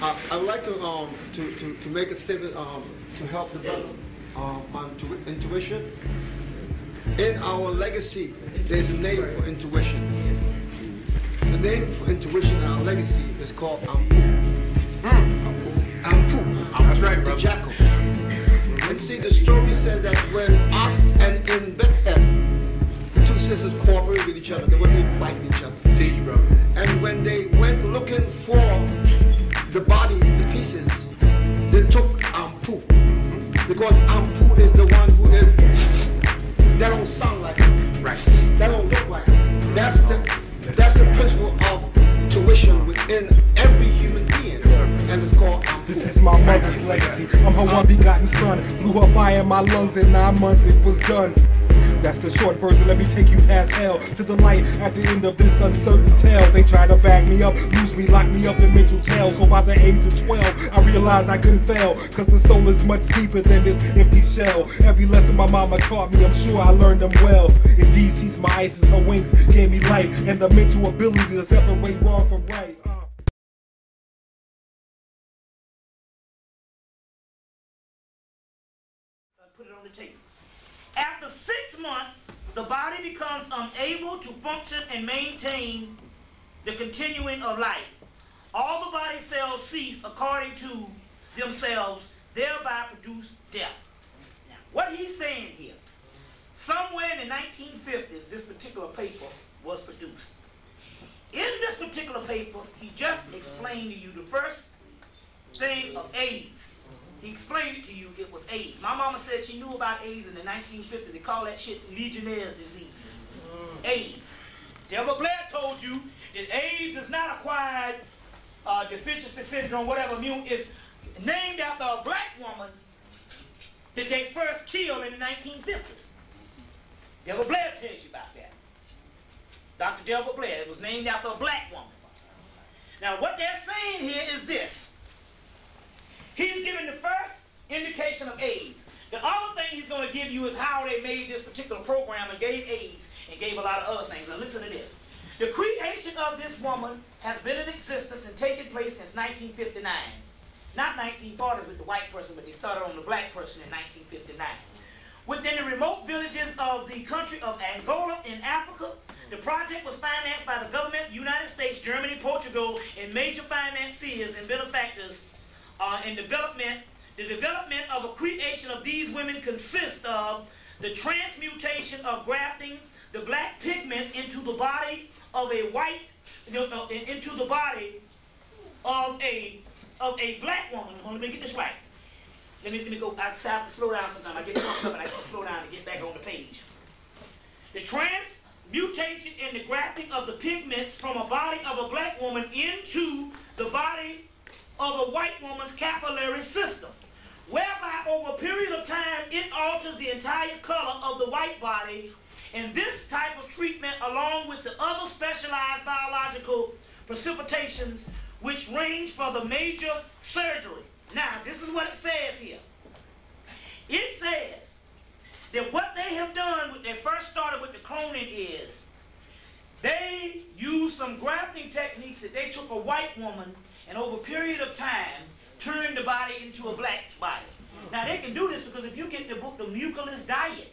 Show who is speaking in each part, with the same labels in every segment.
Speaker 1: I would like to make a statement to help develop on intuition. In our legacy, there's a name for intuition. The name for intuition in our legacy is called Ampu. Ampu.
Speaker 2: That's right, bro.
Speaker 1: The jackal. And see, the story says that when Ast and in Bethlehem, the two sisters cooperated with each other. They weren't even fighting each other.
Speaker 2: Teach, bro.
Speaker 1: And when they went looking for the bodies, the pieces, they took Ampu. Because Ampu is the one who is, that don't sound like it.
Speaker 2: Right.
Speaker 1: That don't look like it. That's the principle of tuition within every human being. And it's called Ampu.
Speaker 3: This is my mother's legacy. I'm her one begotten son. Blew her fire in my lungs in 9 months, it was done. That's the short version, let me take you past hell to the light at the end of this uncertain tale. They try to bag me up, lose me, lock me up in mental jail. So by the age of 12, I realized I couldn't fail, cause the soul is much deeper than this empty shell. Every lesson my mama taught me, I'm sure I learned them well. Indeed, she's my isis, her wings gave me light, and the mental ability to separate wrong from right.
Speaker 4: Put it on the table. After 6 months, the body becomes unable to function and maintain the continuing of life. All the body cells cease according to themselves, thereby produce death. Now, what he's saying here, somewhere in the 1950s, this particular paper was produced. In this particular paper, he just explained to you the first thing of AIDS. He explained it to you, it was AIDS. My mama said she knew about AIDS in the 1950s. They call that shit Legionnaire's disease. AIDS. Deborah Blair told you that AIDS is not acquired deficiency syndrome, whatever immune. It's named after a black woman that they first killed in the 1950s. Deborah Blair tells you about that. Dr. Deborah Blair. It was named after a black woman. Now what they're saying here is this. He's giving the first indication of AIDS. The other thing he's going to give you is how they made this particular program and gave AIDS and gave a lot of other things. Now listen to this. The creation of this woman has been in existence and taken place since 1959. Not 1940s with the white person, but they started on the black person in 1959. Within the remote villages of the country of Angola in Africa, the project was financed by the government, United States, Germany, Portugal, and major financiers and benefactors. The development of a creation of these women consists of the transmutation of grafting the black pigments into the body of a white, into the body of a black woman. Hold on, let me get this right. Let me go. I have to slow down sometimes. I get pumped up and I can't slow down to get back on the page. The transmutation and the grafting of the pigments from a body of a black woman into the body of a white woman's capillary system, whereby over a period of time it alters the entire color of the white body. And this type of treatment, along with the other specialized biological precipitations which range for the major surgery. Now, this is what it says here. It says that what they have done when they first started with the cloning is they used some grafting techniques that they took a white woman and over a period of time turned the body into a black body. Now they can do this because if you get the book, The Muculis Diet,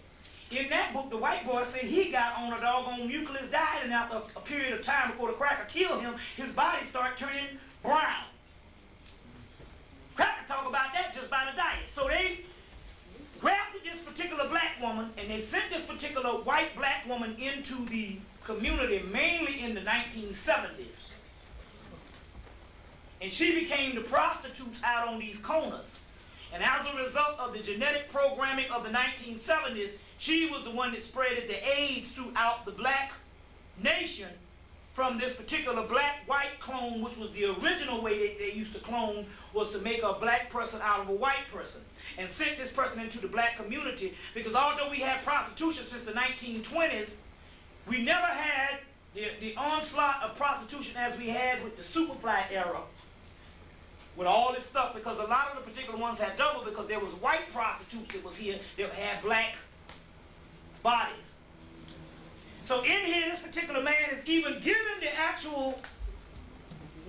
Speaker 4: in that book the white boy said he got on a doggone muculis diet, and after a period of time before the cracker killed him, his body started turning brown. Cracker talk about that just by the diet. So they grafted this particular black woman and they sent this particular white black woman into the community mainly in the 1970s. And she became the prostitutes out on these corners. And as a result of the genetic programming of the 1970s, she was the one that spreaded the AIDS throughout the black nation from this particular black-white clone, which was the original way they used to clone, was to make a black person out of a white person. And sent this person into the black community, because although we had prostitution since the 1920s, we never had the onslaught of prostitution as we had with the Superfly era, with all this stuff, because a lot of the particular ones had double, because there was white prostitutes that was here that had black bodies. So in here, this particular man is even given the actual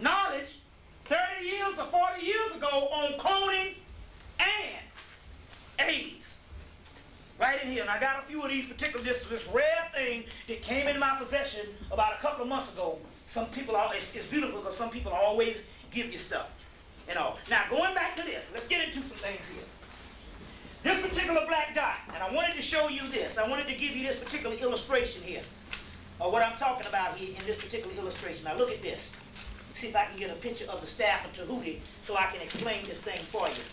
Speaker 4: knowledge 30 years or 40 years ago on cloning and AIDS. Right in here. And I got a few of these particular, this rare thing that came in my possession about a couple of months ago. Some people, it's beautiful because some people always give you stuff. You know. Now, going back to this, let's get into some things here. This particular black dot, and I wanted to show you this. I wanted to give you this particular illustration here, or what I'm talking about here in this particular illustration. Now, look at this. See if I can get a picture of the staff of Tahuti so I can explain this thing for you.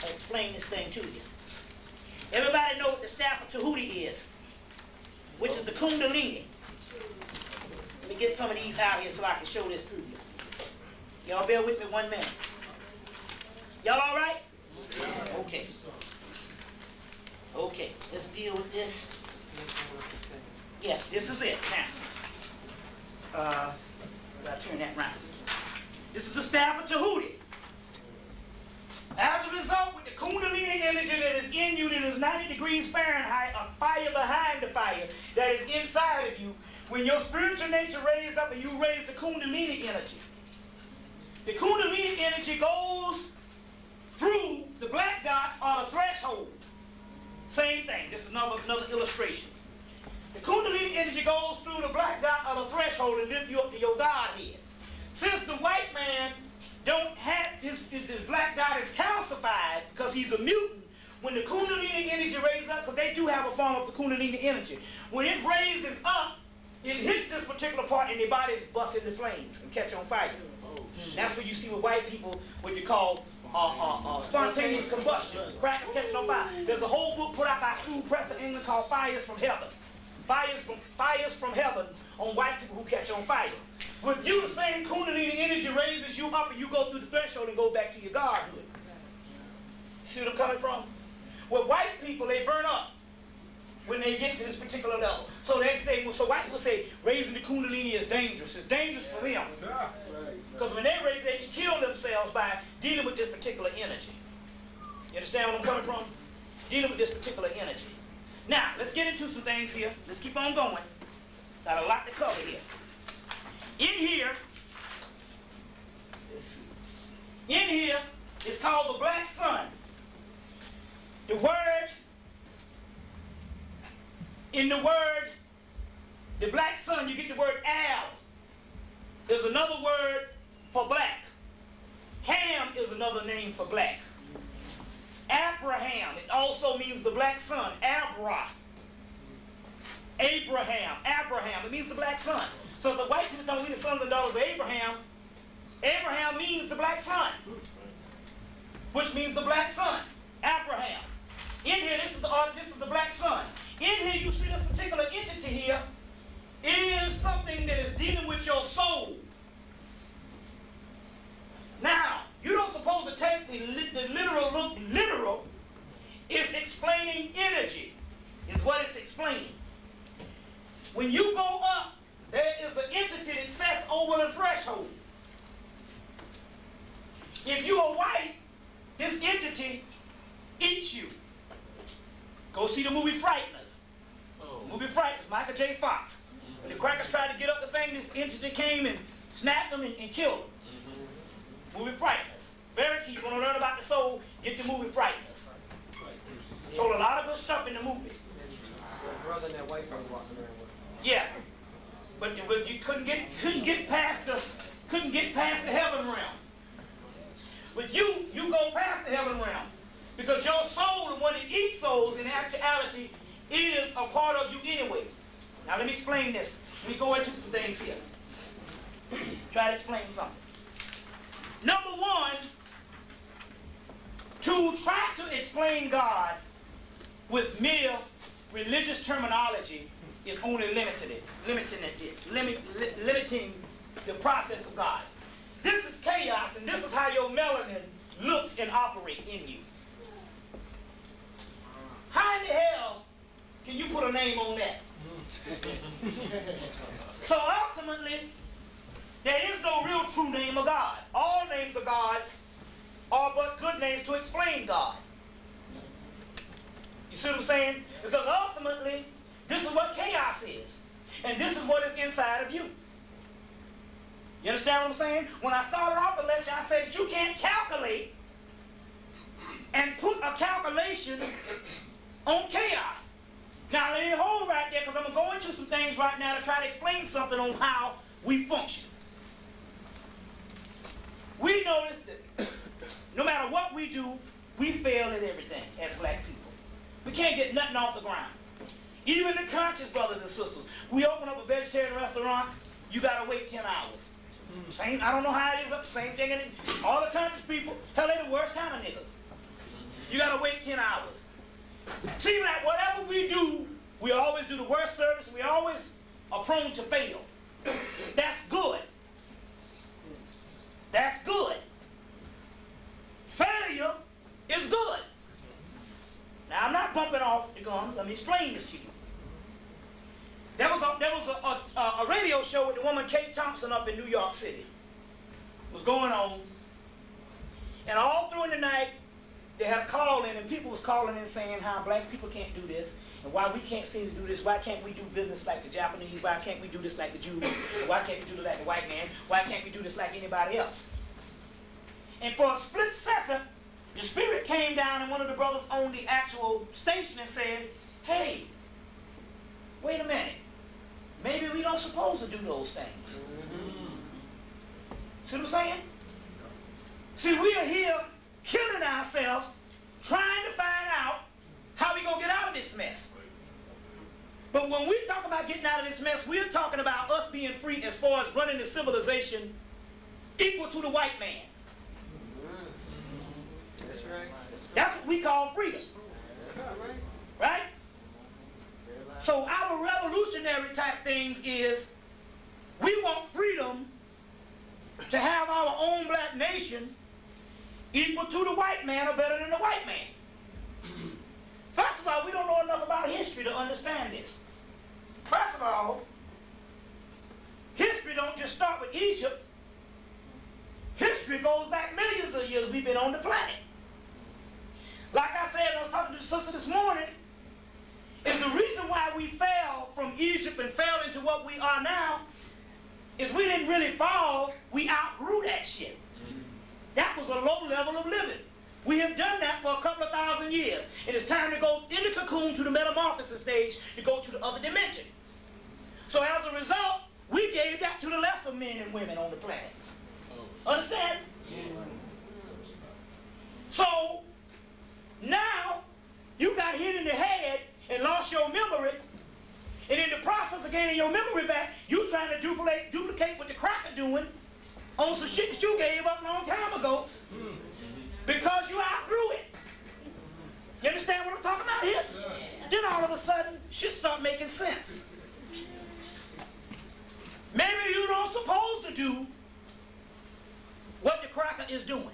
Speaker 4: I'll explain this thing to you. Everybody know what the staff of Tahuti is, which is the Kundalini. Let me get some of these out here so I can show this to you. Y'all bear with me 1 minute. Y'all all right? Okay. Okay, let's deal with this. Yes, this is it now. I gotta turn that around. This is the staff of Tahuti. As a result, with the Kundalini energy that is in you, that is 90 degrees Fahrenheit, a fire behind the fire that is inside of you, when your spiritual nature raises up and you raise the Kundalini energy, the Kundalini energy goes through the black dot or the threshold. Same thing. This is another illustration. The Kundalini energy goes through the black dot or the threshold and lifts you up to your Godhead. Since the white man don't have this black dot is calcified because he's a mutant, when the Kundalini energy raises up, because they do have a form of the Kundalini energy, when it raises up, it hits this particular part and their bodies bust into flames and catch on fire. That's what you see with white people, what you call spontaneous combustion, crackers catching on fire. There's a whole book put out by School Press in England called Fires from Heaven. Fires from heaven on white people who catch on fire. With you, the same Kundalini energy raises you up and you go through the threshold and go back to your Godhood. See what I'm coming from? With white people, they burn up when they get to this particular level. So they say, well, so white people say raising the Kundalini is dangerous. It's dangerous for them. Because when they raise, they can kill themselves by dealing with this particular energy. You understand what I'm coming from? Dealing with this particular energy. Now, let's get into some things here. Let's keep on going. Got a lot to cover here. In here, it's called the black sun. The word, in the word, the black sun, you get the word Ab. There's another word for black. Ham is another name for black. Abraham, it also means the black sun. Abraham, it means the black sun. So the white people don't mean the sons and daughters of Abraham. Abraham means the black sun, which means the black sun. Abraham. In here, this is the black sun. In here, you see this particular entity here is something that is dealing with your soul. Now, you don't suppose to take the literal look literal. It's explaining energy, is what it's explaining. When you go up, there is an entity that sets over the threshold. If you are white, this entity eats you. Go see the movie Frighteners. Movie Frighteners, Michael J. Fox. When the crackers tried to get up the thing, this entity came and snapped them and killed them. Movie Frighteners. Very key. You want to learn about the soul, get the movie Frighteners. Told a lot of good stuff in the movie.
Speaker 2: Brother and that white brother walking around with.
Speaker 4: Yeah. But you couldn't get past the heaven realm. But you go past the heaven realm. Because your soul, the one that eats souls, in actuality, is a part of you anyway. Now let me explain this. Let me go into some things here. Try to explain something. Number one, to try to explain God with mere religious terminology is only limiting the process of God. This is chaos, and this is how your melanin looks and operates in you. How in the hell can you put a name on that? So ultimately, there is no real true name of God. All names of gods are but good names to explain God. You see what I'm saying? Because ultimately, this is what chaos is. And this is what is inside of you. You understand what I'm saying? When I started off the lecture, I said that you can't calculate and put a calculation on chaos. Now let me hold right there, because I'm going to go into some things right now to try to explain something on how we function. We notice that no matter what we do, we fail at everything as black people. We can't get nothing off the ground. Even the conscious brothers and sisters. We open up a vegetarian restaurant, you got to wait 10 hours. Same, I don't know how it is up, same thing. All the conscious people, hell, they're the worst kind of niggas. You got to wait 10 hours. Seems like whatever we do, we always do the worst service. We always are prone to fail. That's good. That's good. Failure is good. Now, I'm not bumping off the guns. Let me explain this to you. There was a radio show with the woman Kate Thompson up in New York City. It was going on. And all through the night, they had a call in, and people was calling in saying how black people can't do this, and why we can't seem to do this. Why can't we do business like the Japanese? Why can't we do this like the Jews? And why can't we do this like the white man? Why can't we do this like anybody else? And for a split second, the spirit came down, and one of the brothers on the actual station and said, hey, wait a minute. Maybe we don't supposed to do those things. See what I'm saying? See, we are here killing ourselves, trying to find out how we going to get out of this mess. But when we talk about getting out of this mess, we're talking about us being free as far as running the civilization equal to the white man.
Speaker 2: That's right.
Speaker 4: That's what we call freedom. Right? So our revolutionary type things is we want freedom to have our own black nation equal to the white man or better than the white man. First of all, we don't know enough about history to understand this. First of all, history don't just start with Egypt. History goes back millions of years we've been on the planet. Like I said, I was talking to the sister this morning, is the reason why we fell from Egypt and fell into what we are now is we didn't really fall, we outgrew that shit. That was a low level of living. We have done that for a couple of thousand years. It is time to go in the cocoon to the metamorphosis stage to go to the other dimension. So as a result, we gave that to the lesser men and women on the planet. Understand? So now you got hit in the head and lost your memory, and in the process of gaining your memory back, you trying to duplicate what the cracker doing on some shit that you gave up a long time ago because you outgrew it. You understand what I'm talking about here? Then all of a sudden, shit start making sense. Maybe you don't supposed to do what the cracker is doing.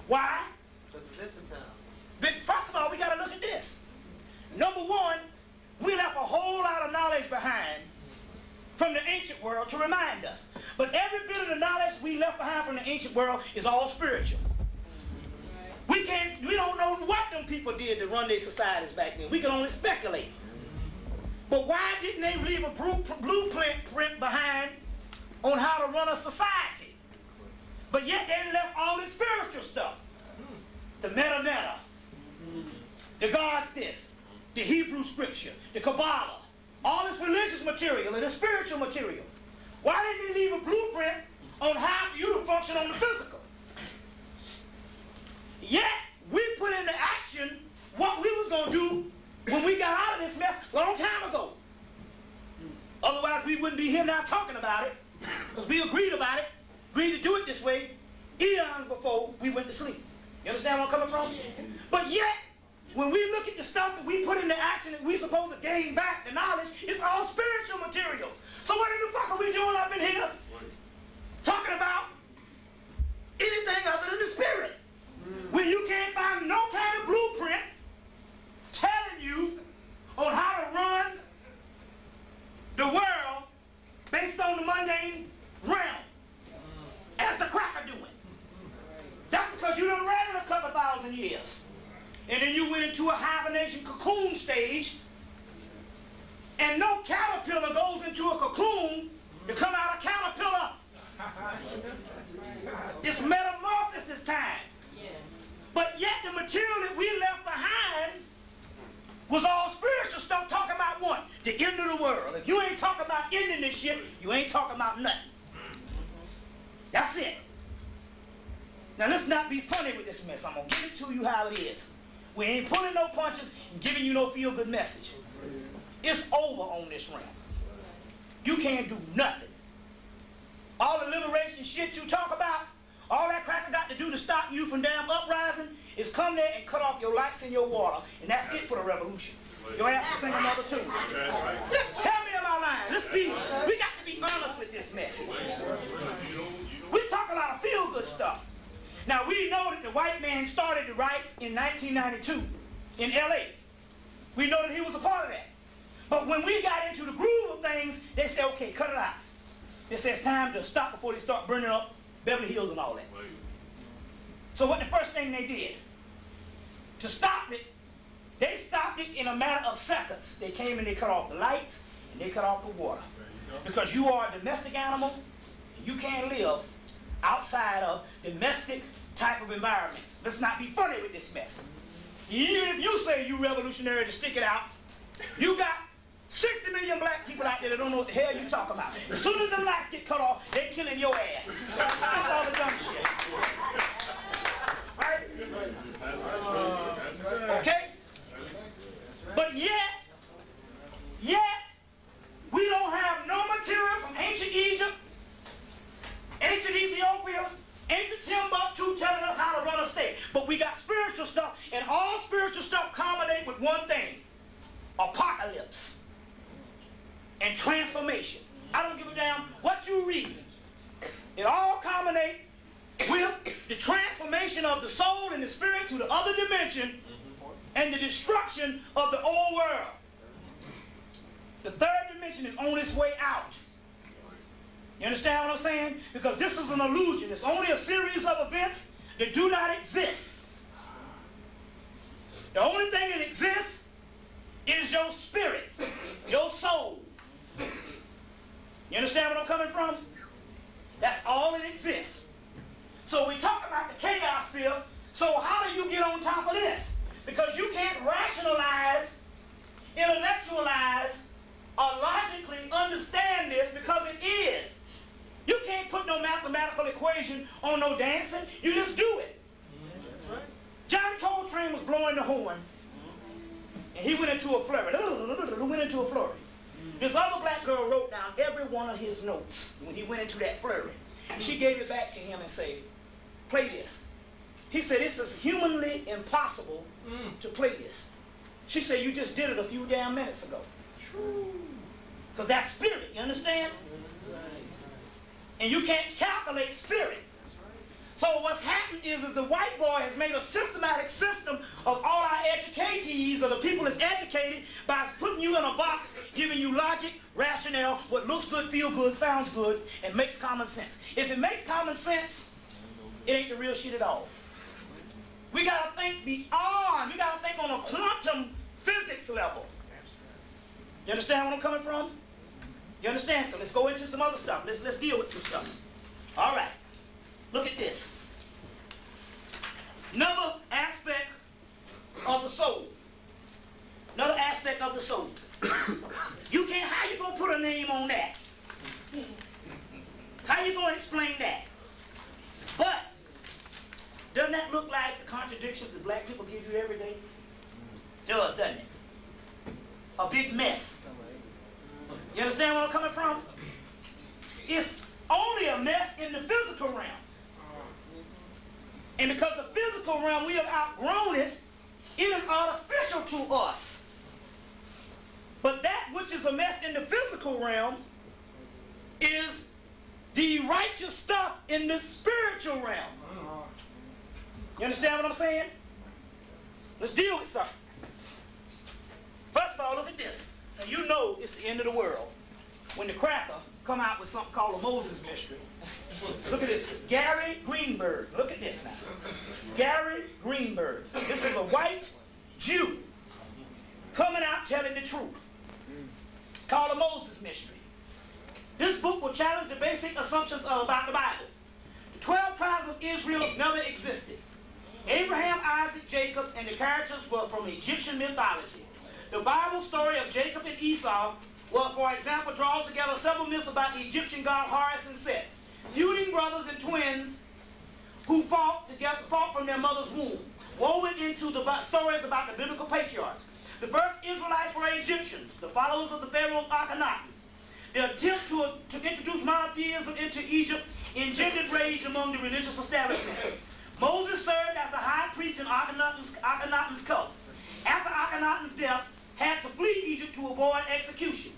Speaker 4: Why? First of all, we got to look at this. Number one, we left a whole lot of knowledge behind from the ancient world to remind us. But every bit of the knowledge we left behind from the ancient world is all spiritual. We don't know what them people did to run their societies back then. We can only speculate. But why didn't they leave a blueprint behind on how to run a society? But yet they left all this spiritual stuff. The meta, the God's this, the Hebrew scripture, the Kabbalah, all this religious material and the spiritual material. Why didn't they leave a blueprint on how for you to function on the physical? Yet, we put into action what we was going to do when we got out of this mess a long time ago. Otherwise, we wouldn't be here now talking about it, because we agreed about it, agreed to do it this way eons before we went to sleep. You understand where I'm coming from? But yet, when we look at the stuff that we put into action that we're supposed to gain back, the knowledge, it's all spiritual material. So what in the fuck are we doing up in here talking about anything other than the spirit? When you can't find no kind of blueprint telling you on how to run the world based on the mundane realm, as the cracker doing. That's because you done ran it a couple thousand years. And then you went into a hibernation cocoon stage, and no caterpillar goes into a cocoon to come out a caterpillar material that we left behind was all spiritual stuff talking about what? The end of the world. If you ain't talking about ending this shit, you ain't talking about nothing. That's it. Now let's not be funny with this mess. I'm going to give it to you how it is. We ain't pulling no punches and giving you no feel-good message. It's over on this realm. You can't do nothing. All the liberation shit you talk about, all that cracker got to do to stop you from damn uprising is come there and cut off your lights and your water, and that's it for the revolution. Your ass to sing another tune. Tell me am I lying? We got to be honest with this mess. We talk a lot of feel-good stuff. Now we know that the white man started the riots in 1992 in LA. We know that he was a part of that. But when we got into the groove of things, they said, okay, cut it out. They said it's time to stop before they start burning up Beverly Hills and all that. So what the first thing they did, to stop it, they stopped it in a matter of seconds. They came and they cut off the lights and they cut off the water. Because you are a domestic animal, and you can't live outside of domestic type of environments. Let's not be funny with this mess. Even if you say you revolutionary to stick it out, you got 60 million black people out there that don't know what the hell you talking about. As soon as the lights get cut off, they're killing your ass. That's all the dumb shit. Right? Okay? But yet, we don't have no material from ancient Egypt, ancient Ethiopia, ancient Timbuktu telling us how to run a state. But we got spiritual stuff, and all spiritual stuff culminate with one thing: apocalypse and transformation. I don't give a damn what you read. It all culminates with the transformation of the soul and the spirit to the other dimension and the destruction of the old world. The third dimension is on its way out. You understand what I'm saying? Because this is an illusion. It's only a series of events that do not exist. The only thing that exists is your spirit, your soul. You understand where I'm coming from? That's all that exists. So we talk about the chaos field. So how do you get on top of this? Because you can't rationalize, intellectualize, or logically understand this because it is. You can't put no mathematical equation on no dancing. You just do it. That's right. John Coltrane was blowing the horn, and he went into a flurry. This other black girl wrote down every one of his notes when he went into that flurry. She gave it back to him and said, play this. He said, this is humanly impossible to play this. She said, you just did it a few damn minutes ago. Because that's spirit, you understand? And you can't calculate spirit. So what's happened is the white boy has made a systematic system of all our educatees, or the people that's educated, by putting you in a box, giving you logic, rationale, what looks good, feel good, sounds good, and makes common sense. If it makes common sense, it ain't the real shit at all. We got to think beyond. We got to think on a quantum physics level. You understand where I'm coming from? You understand? So let's go into some other stuff. Let's deal with some stuff. All right. Look at this. Another aspect of the soul. Another aspect of the soul. You can't, how you going to put a name on that? How you going to explain that? But, doesn't that look like the contradictions that black people give you every day? It does, doesn't it? A big mess. You understand where I'm coming from? It's only a mess in the physical realm. And because the physical realm, we have outgrown it, it is artificial to us. But that which is a mess in the physical realm is the righteous stuff in the spiritual realm. You understand what I'm saying? Let's deal with something. First of all, look at this. And you know it's the end of the world when the cracker come out with something called a Moses mystery. Look at this. Gary Greenberg. Look at this now. Gary Greenberg. This is a white Jew coming out telling the truth. It's called a Moses mystery. This book will challenge the basic assumptions about the Bible. The 12 tribes of Israel never existed. Abraham, Isaac, Jacob, and the characters were from Egyptian mythology. The Bible story of Jacob and Esau, well, for example, draws together several myths about the Egyptian god Horus and Set, feuding brothers and twins who fought from their mother's womb, woven into the stories about the biblical patriarchs. The first Israelites were Egyptians, the followers of the Pharaoh Akhenaten. The attempt to introduce monotheism into Egypt engendered rage among the religious establishment. Moses served as the high priest in Akhenaten's cult. After Akhenaten's death, had to flee Egypt to avoid execution.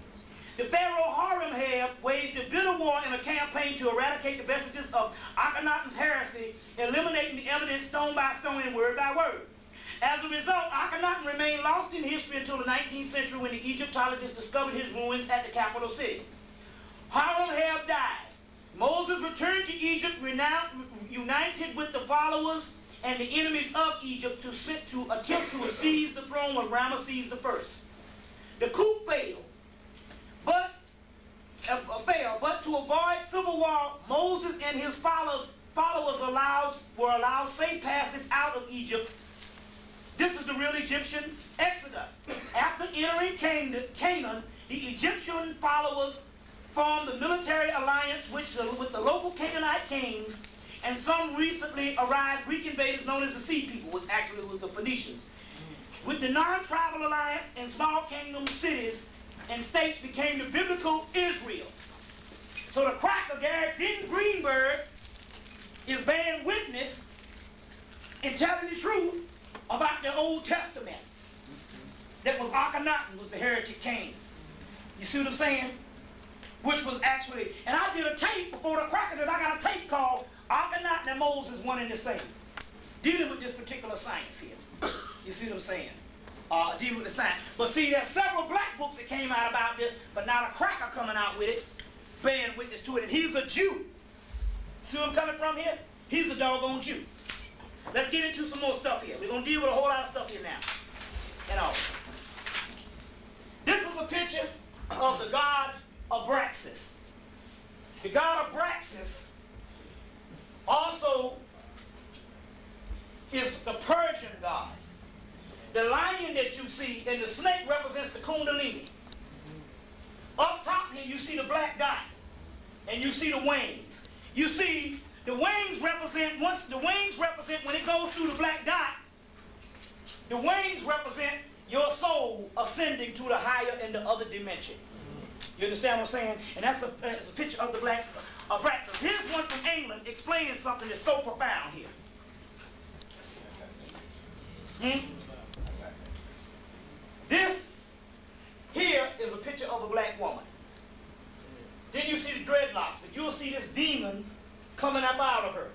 Speaker 4: The Pharaoh Horemheb waged a bitter war in a campaign to eradicate the vestiges of Akhenaten's heresy, eliminating the evidence stone by stone and word by word. As a result, Akhenaten remained lost in history until the 19th century when the Egyptologists discovered his ruins at the capital city. Horemheb died. Moses returned to Egypt, united with the followers and the enemies of Egypt to attempt to seize the throne of Ramesses I. The coup failed, but to avoid civil war, Moses and his followers were allowed safe passage out of Egypt. This is the real Egyptian Exodus. After entering Canaan, the Egyptian followers formed a military alliance with the local Canaanite kings and some recently arrived Greek invaders known as the Sea People, which actually was the Phoenicians. With the non-tribal alliance and small kingdom cities and states became the biblical Israel. So the cracker, Gary Greenberg, is bearing witness and telling the truth about the Old Testament. That was Akhenaten, was the heretic king. You see what I'm saying? Which was actually, and I did a tape before the cracker that I got a tape called Akhenaten and Moses One and the Same, dealing with this particular science here. You see what I'm saying? Dealing with the science. But see, there's several black books that came out about this, but now the cracker coming out with it, bearing witness to it, and he's a Jew. See where I'm coming from here? He's a doggone Jew. Let's get into some more stuff here. We're going to deal with a whole lot of stuff here now. You know, this is a picture of the god Abraxas. The god Abraxas also is the Persian god. The lion that you see and the snake represents the Kundalini. Up top here you see the black dot and you see the wings. You see the wings represent, when it goes through the black dot, the wings represent your soul ascending to the higher and the other dimension. You understand what I'm saying? And that's a picture of the black Abraxas. Here's one from England explaining something that's so profound here. This here is a picture of a black woman. Then you see the dreadlocks, but you'll see this demon coming up out of her.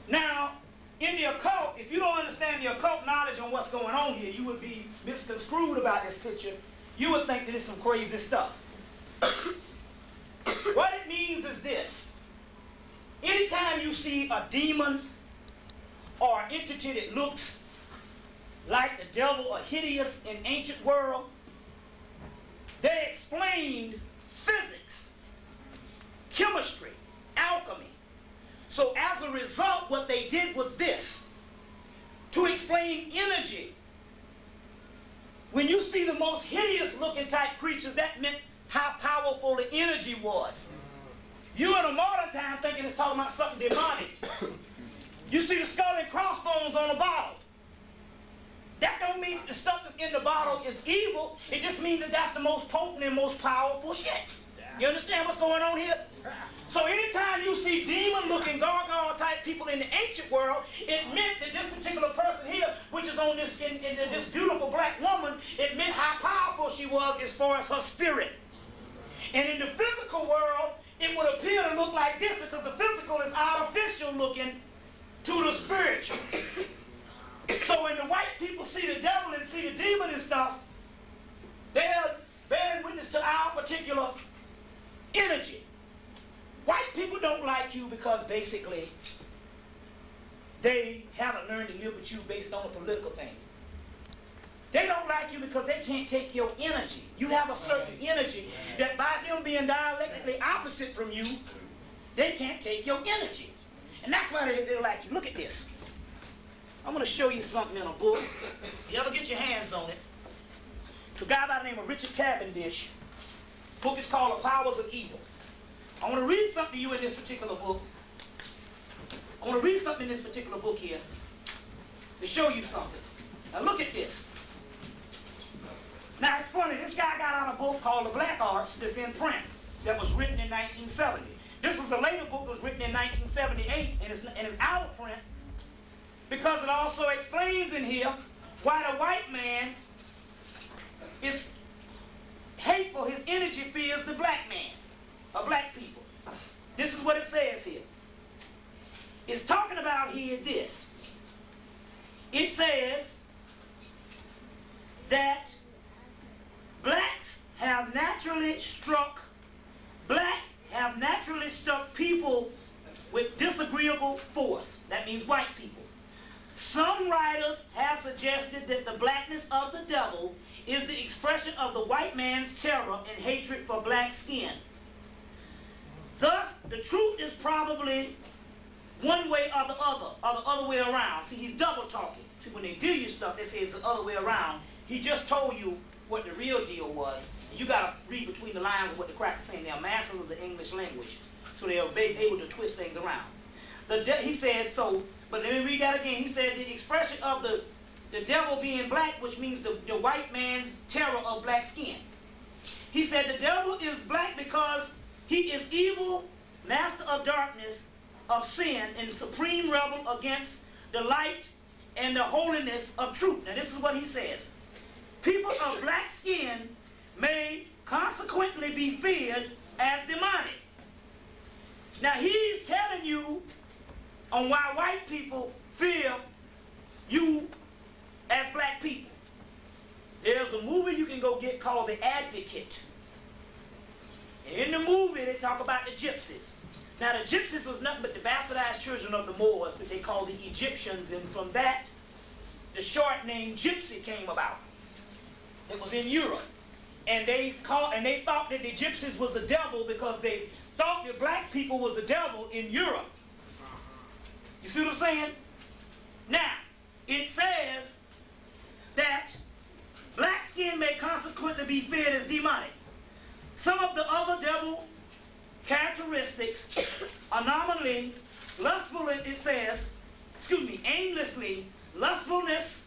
Speaker 4: Now, in the occult, if you don't understand the occult knowledge on what's going on here, you would be misconstrued about this picture. You would think that it's some crazy stuff. What it means is this. Anytime you see a demon or an entity that looks like the devil or hideous in ancient world, they explained physics, chemistry, alchemy. So as a result, what they did was this. To explain energy, when you see the most hideous looking type creatures, that meant how powerful the energy was. You in a modern time thinking it's talking about something demonic. You see the skull and crossbones on the bottle. That don't mean that the stuff that's in the bottle is evil. It just means that that's the most potent and most powerful shit. You understand what's going on here? So anytime you see demon-looking gargoyle type people in the ancient world, it meant that this particular person here, which is on this this beautiful black woman, it meant how powerful she was as far as her spirit. And in the physical world, it would appear to look like this because the physical is artificial looking to the spiritual. So when the white people see the devil and see the demon and stuff, they're bearing witness to our particular energy. White people don't like you because basically they haven't learned to live with you based on a political thing. They don't like you because they can't take your energy. You have a certain energy that by them being dialectically opposite from you, they can't take your energy. And that's why they like you. Look at this. I'm going to show you something in a book. You ever get your hands on it? It's a guy by the name of Richard Cavendish. The book is called The Powers of Evil. I want to read something to you in this particular book. I want to read something in this particular book here to show you something. Now look at this. Now it's funny, this guy got out a book called The Black Arts that's in print that was written in 1970. This was a later book that was written in 1978 and it's out of print because it also explains in here why the white man is hateful, his energy fears the black man, or black people. This is what it says here. It's talking about here this. It says that blacks have naturally struck people with disagreeable force. That means white people. Some writers have suggested that the blackness of the devil is the expression of the white man's terror and hatred for black skin. Thus, the truth is probably one way or the other way around. See, he's double talking. See, when they deal you stuff, they say it's the other way around. He just told you what the real deal was. You got to read between the lines of what the crackers saying. They're masters of the English language, so they are able to twist things around. He said so, but let me read that again. He said the expression of the devil being black, which means the white man's terror of black skin. He said the devil is black because he is evil, master of darkness, of sin, and supreme rebel against the light and the holiness of truth. Now this is what he says. People of black skin may consequently be feared as demonic. Now he's telling you on why white people fear you as black people. There's a movie you can go get called The Advocate. And in the movie they talk about the gypsies. Now the gypsies was nothing but the bastardized children of the Moors that they called the Egyptians, and from that the short name gypsy came about. It was in Europe. And they thought that the gypsies was the devil because they thought that black people was the devil in Europe. You see what I'm saying? Now, it says that black skin may consequently be feared as demonic. Some of the other devil characteristics are nominally lustful, it says, aimlessly, lustfulness,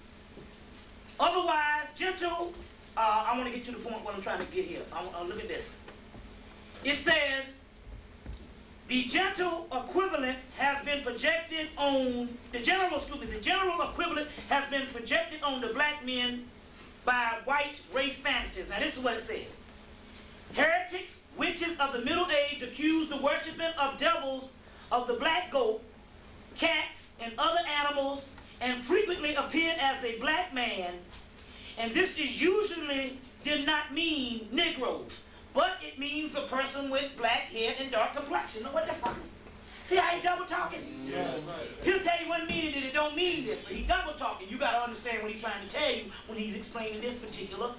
Speaker 4: otherwise gentle. I want to get to the point what I'm trying to get here. Look at this. It says, the general equivalent has been projected on, the general equivalent has been projected on the black men by white race fanatics. Now this is what it says. Heretics, witches of the Middle Age accuse the worshipment of devils of the black goat, cats, and other animals, and frequently appeared as a black man. And this did not mean Negroes, but it means a person with black hair and dark complexion. What the fuck is, see how he double talking? Yeah, right. He'll tell you one meaning that it don't mean this, but he double talking. You got to understand what he's trying to tell you when he's explaining this particular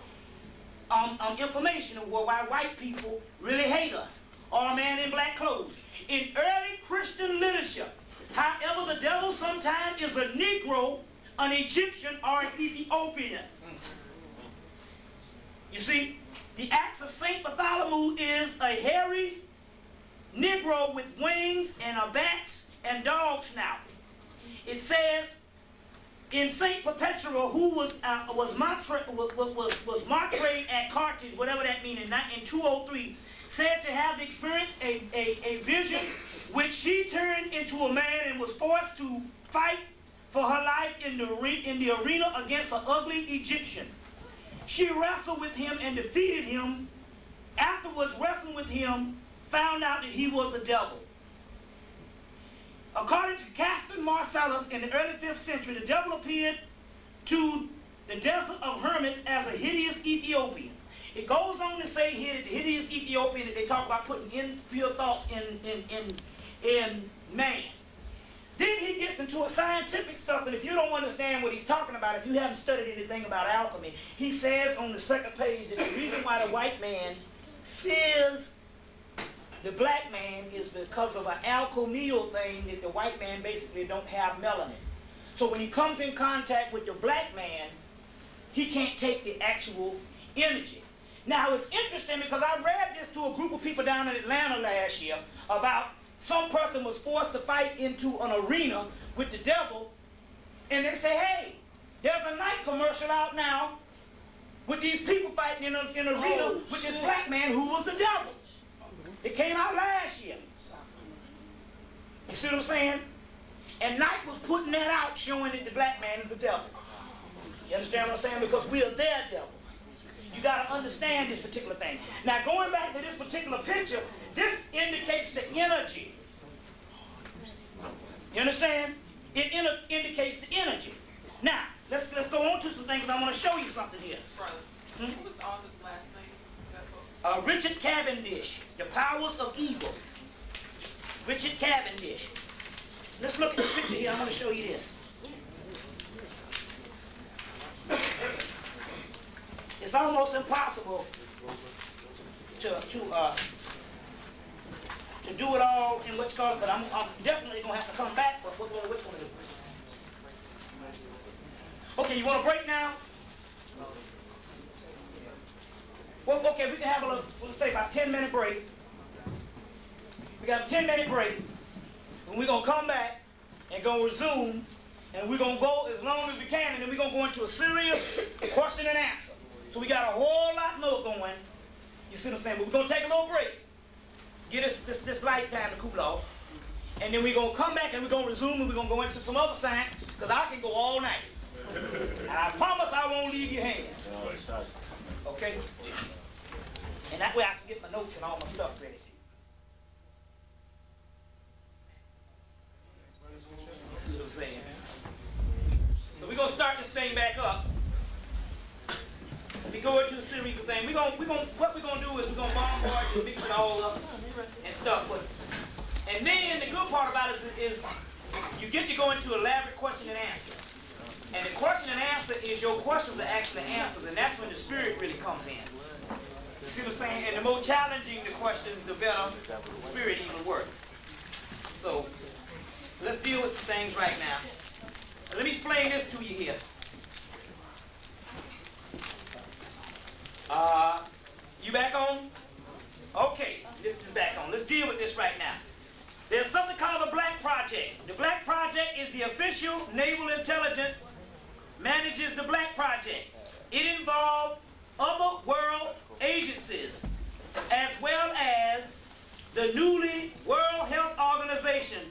Speaker 4: information of why white people really hate us, or a man in black clothes. In early Christian literature, however, the devil sometimes is a Negro, an Egyptian, or an Ethiopian. You see, the Acts of St. Bartholomew is a hairy Negro with wings and a bat and dog snout. It says in St. Perpetua, who was Martre at Carthage, whatever that means, in 203, said to have experienced a vision which she turned into a man and was forced to fight for her life in the arena against an ugly Egyptian. She wrestled with him and defeated him. Afterwards, wrestling with him, found out that he was the devil. According to Casper Marcellus, in the early 5th century, the devil appeared to the desert of Hemmitt as a hideous Ethiopian. It goes on to say here that the hideous Ethiopian, that they talk about putting impure thoughts in man. Then he gets into a scientific stuff, and if you don't understand what he's talking about, if you haven't studied anything about alchemy, he says on the second page that the reason why the white man fears the black man is because of an alchemical thing that the white man basically don't have melanin. So when he comes in contact with the black man, he can't take the actual energy. Now it's interesting because I read this to a group of people down in Atlanta last year about some person was forced to fight into an arena with the devil, and they say, hey, there's a night commercial out now with these people fighting in an arena with this black man who was the devil. It came out last year. You see what I'm saying? And Nike was putting that out, showing that the black man is the devil. You understand what I'm saying? Because we are their devil. You got to understand this particular thing. Now, going back to this particular picture, this indicates the energy. You understand? It indicates the energy. Now, let's go on to some things. I want to show you something here.
Speaker 5: What was the author's last name?
Speaker 4: Richard Cavendish, The Powers of Evil. Richard Cavendish. Let's look at the picture here. I'm going to show you this. It's almost impossible to do it all in what's called, but I'm definitely going to have to come back. But which one is it? Okay, you want a break now? Well, okay, we can have a, let's say about 10-minute break. We got a 10-minute break, and we're going to come back and go resume, and we're going to go as long as we can, and then we're going to go into a serious question and answer. So we got a whole lot more going. You see what I'm saying? But we're going to take a little break. Get this light time to cool off. And then we're going to come back and we're going to resume and we're going to go into some other science because I can go all night. And I promise I won't leave your hand. Okay? And that way I can get my notes and all my stuff ready. You see what I'm saying? So we're going to start this thing back up. We go into a series of things. What we're gonna do is we're gonna bombard and mix it all up and stuff. And then the good part about it is you get to go into elaborate question and answer. And the question and answer is your questions are actually answers, and that's when the spirit really comes in. You see what I'm saying? And the more challenging the questions, the better the spirit even works. So let's deal with some things right now. Let me explain this to you here. You back on? Okay, this is back on. Let's deal with this right now. There's something called the Black Project. The Black Project is the official naval intelligence manages the Black Project. It involved other world agencies as well as the newly World Health Organization,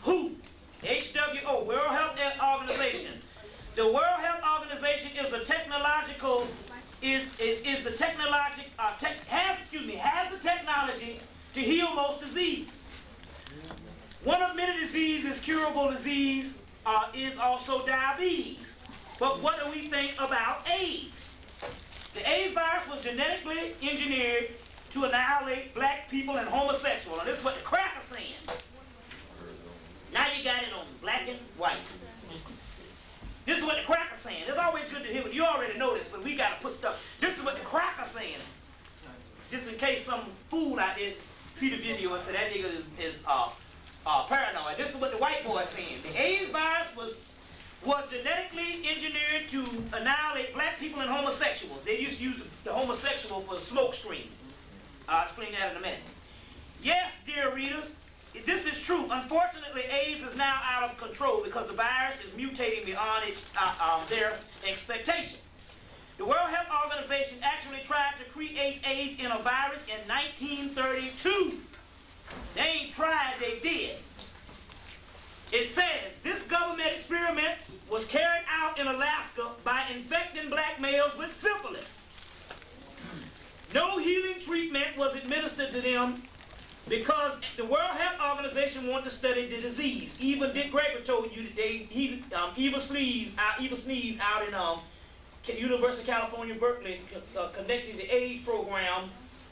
Speaker 4: WHO, HWO, World Health Organization. The World Health Organization is a technological has the technology to heal most disease. One of many diseases, curable disease, is also diabetes. But what do we think about AIDS? The AIDS virus was genetically engineered to annihilate black people and homosexuals. And this is what the crack is saying. Now you got it on black and white. This is what the cracker's saying. It's always good to hear, but you already know this, but we got to put stuff. This is what the cracker's saying. Just in case some fool out there see the video and say that nigga is paranoid. This is what the white boy is saying. The AIDS virus was genetically engineered to annihilate black people and homosexuals. They used to use the homosexual for a smoke screen. I'll explain that in a minute. Yes, dear readers, this is true. Unfortunately, AIDS is now out of control because the virus is mutating beyond their expectation. The World Health Organization actually tried to create AIDS in a virus in 1932. They ain't tried, they did. It says, this government experiment was carried out in Alaska by infecting black males with syphilis. No healing treatment was administered to them because the World Health Organization wanted to study the disease. Even Dick Gregory told you that Eva Sneeze out in University of California, Berkeley, connected the AIDS program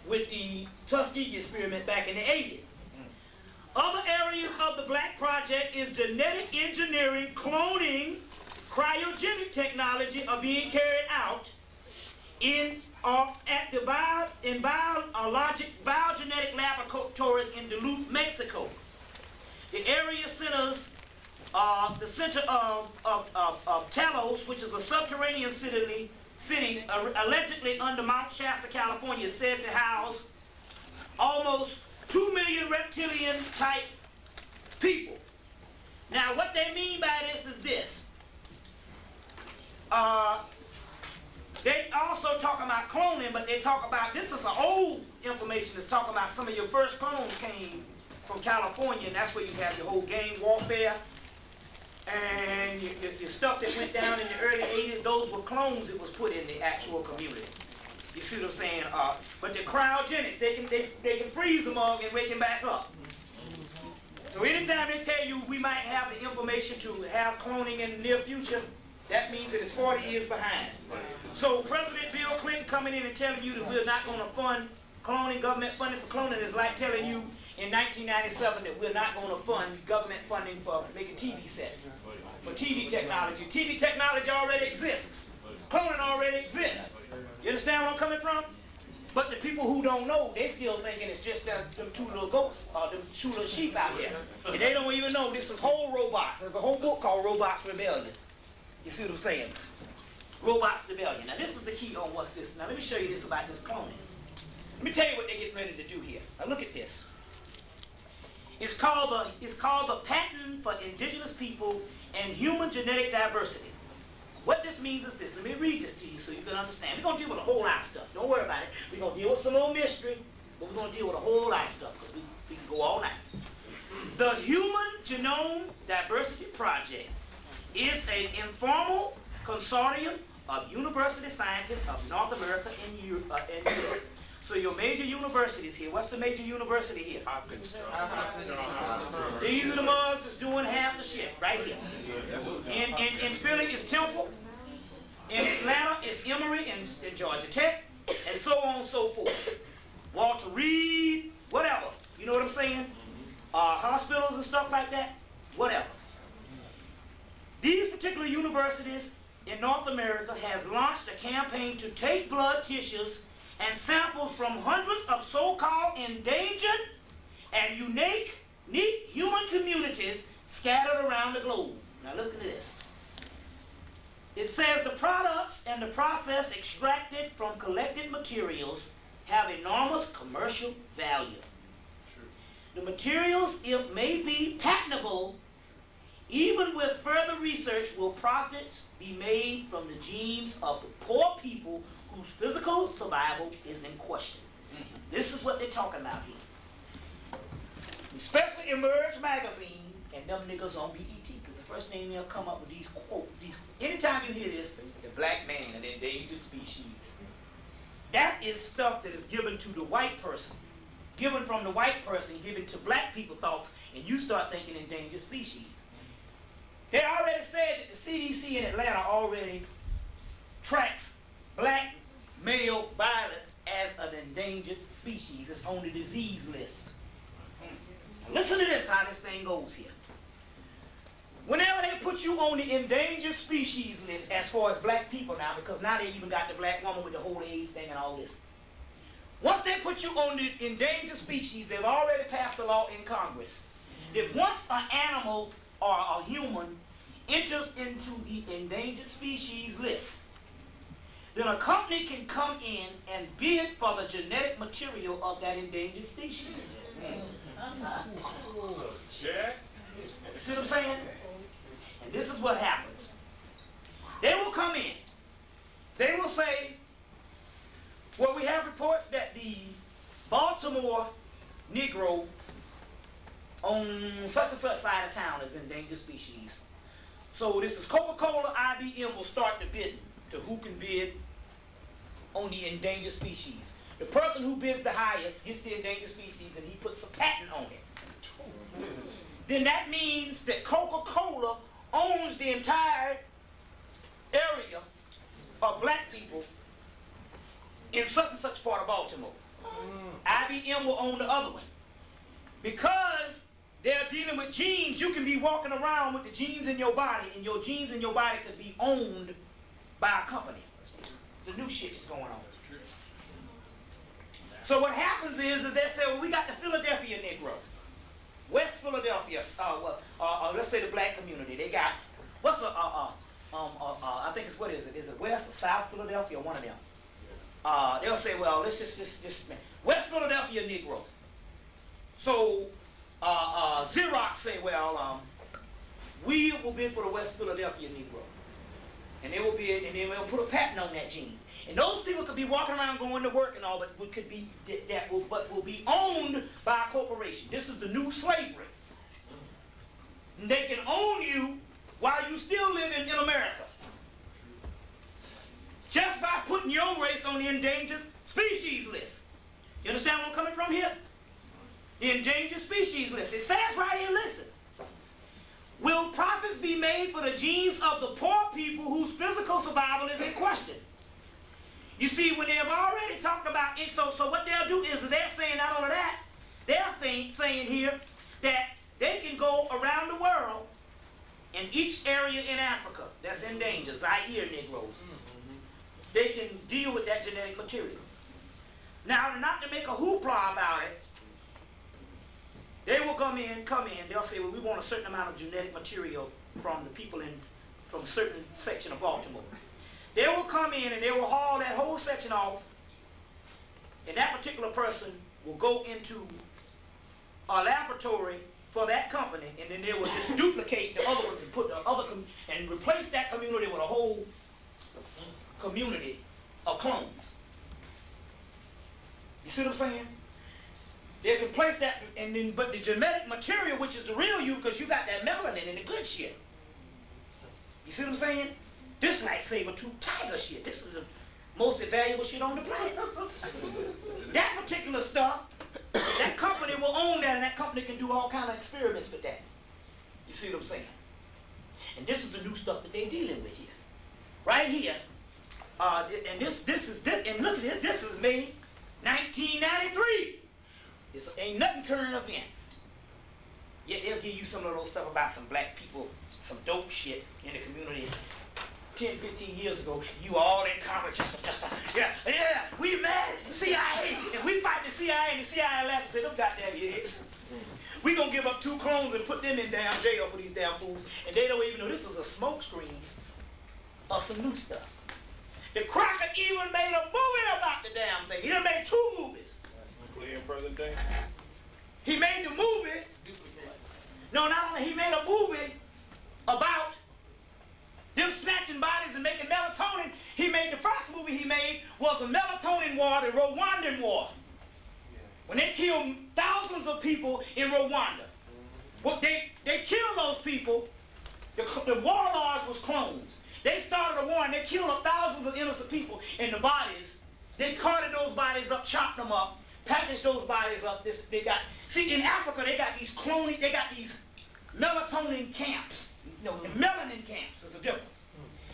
Speaker 4: with the Tuskegee experiment back in the 80s. Other areas of the Black Project is genetic engineering, cloning, cryogenic technology are being carried out in biogenetic laboratories in Duluth, Mexico. The area centers the center of Talos, which is a subterranean city allegedly under Mount Shasta, California, is said to house almost 2 million reptilian-type people. Now, what they mean by this is this. They also talk about cloning, but they talk about, this is an old information that's talking about some of your first clones came from California, and that's where you have your whole gang warfare and your stuff that went down in the early 80s. Those were clones that was put in the actual community. You see what I'm saying? But the cryogenics, they can freeze the mug and wake him back up. So anytime they tell you we might have the information to have cloning in the near future, that means that it's 40 years behind. So President Bill Clinton coming in and telling you that we're not going to fund cloning, government funding for cloning, is like telling you in 1997 that we're not going to fund government funding for making TV sets, for TV technology. TV technology already exists. Cloning already exists. You understand where I'm coming from? But the people who don't know, they still thinking it's just them two little goats or them two little sheep out there. And they don't even know this is whole robots. There's a whole book called Robots Rebellion. You see what I'm saying? Robots Rebellion. Now this is the key on what's this. Now let me show you this about this cloning. Let me tell you what they're getting ready to do here. Now look at this. It's called the Patent for Indigenous People and Human Genetic Diversity. What this means is this. Let me read this to you so you can understand. We're going to deal with a whole lot of stuff. Don't worry about it. We're going to deal with some old mystery, but we're going to deal with a whole lot of stuff because we can go all night. The Human Genome Diversity Project is an informal consortium of university scientists of North America and Europe. So your major universities here, what's the major university here? These are the mugs that's doing half the shit right here. In Philly it's Temple. In Atlanta it's Emory and Georgia Tech, and so on and so forth. Walter Reed, whatever. You know what I'm saying? Hospitals and stuff like that, whatever. These particular universities in North America has launched a campaign to take blood tissues and samples from hundreds of so-called endangered and unique human communities scattered around the globe. Now look at this. It says the products and the process extracted from collected materials have enormous commercial value. The materials, if may be patentable, even with further research, will profits be made from the genes of the poor people whose physical survival is in question. This is what they're talking about here. Especially Emerge Magazine and them niggas on BET, because the first thing they'll come up with these quotes. Anytime you hear this, the black man, an endangered species. That is stuff that is given to the white person. Given from the white person, given to black people thoughts, and you start thinking endangered species. They already said that the CDC in Atlanta already tracks black male violence as an endangered species. It's on the disease list. Now listen to this, how this thing goes here. Whenever they put you on the endangered species list, as far as black people now, because now they even got the black woman with the whole AIDS thing and all this. Once they put you on the endangered species, they've already passed a law in Congress that once an animal or a human enters into the endangered species list, then a company can come in and bid for the genetic material of that endangered species.
Speaker 6: Check.
Speaker 4: See what I'm saying? And this is what happens. They will come in. They will say, well, we have reports that the Baltimore Negro on such and such side of town is endangered species. So this is Coca-Cola, IBM will start the bidding to who can bid on the endangered species. The person who bids the highest gets the endangered species and he puts a patent on it. Then that means that Coca-Cola owns the entire area of black people in such and such part of Baltimore. IBM will own the other one. Because they're dealing with genes, you can be walking around with the genes in your body, and your genes in your body could be owned by a company. The new shit is going on. So what happens is they say, well, we got the Philadelphia Negro, West Philadelphia, let's say the black community, they got, I think it's, what is it? Is it West or South Philadelphia, or one of them? They'll say, well, let's just West Philadelphia Negro. So Xerox say, well, we will bid for the West Philadelphia Negro, and they will bid, and they'll put a patent on that gene. And those people could be walking around going to work and all, but will be owned by a corporation. This is the new slavery. And they can own you while you still living in America, just by putting your race on the endangered species list. You understand where I'm coming from here? The endangered species list. It says right here, listen. Will profits be made for the genes of the poor people whose physical survival is in question? You see, when they have already talked about it, so what they'll do is they're saying not only that, they're saying here that they can go around the world in each area in Africa that's in danger, Zaire Negroes. They can deal with that genetic material. Now, not to make a hoopla about it, they will come in, they'll say, well, we want a certain amount of genetic material from the people from a certain section of Baltimore. They will come in and they will haul that whole section off, and that particular person will go into a laboratory for that company, and then they will just duplicate the other ones and put the other and replace that community with a whole community of clones. You see what I'm saying? They can place that, and then, but the genetic material, which is the real you, because you got that melanin and the good shit. You see what I'm saying? This like saber-tooth tiger shit. This is the most valuable shit on the planet. That particular stuff, that company will own that, and that company can do all kind of experiments with that. You see what I'm saying? And this is the new stuff that they're dealing with here. Right here. And this, and look at this. This is May 1993. This ain't nothing current event. Yet they'll give you some of those stuff about some black people, some dope shit in the community. 10, 15 years ago, you all in Congress, we mad at the CIA, and we fight the CIA, and the CIA laugh and say, them goddamn idiots. We gonna give up 2 clones and put them in damn jail for these damn fools, and they don't even know this is a smoke screen of some new stuff. The Crocker even made a movie about the damn thing. He done made 2 movies.
Speaker 6: Clear in present day?
Speaker 4: He made the movie. No, not only he made a movie about them snatching bodies and making melatonin. He made the first movie he made was a melatonin war, the Rwandan war. When they killed thousands of people in Rwanda. Well, they killed those people. The warlords was clones. They started a war and they killed thousands of innocent people, and the bodies, they carted those bodies up, chopped them up, packaged those bodies up. See, in Africa, they got these cloning, they got these melatonin camps. No, melanin camps is the difference.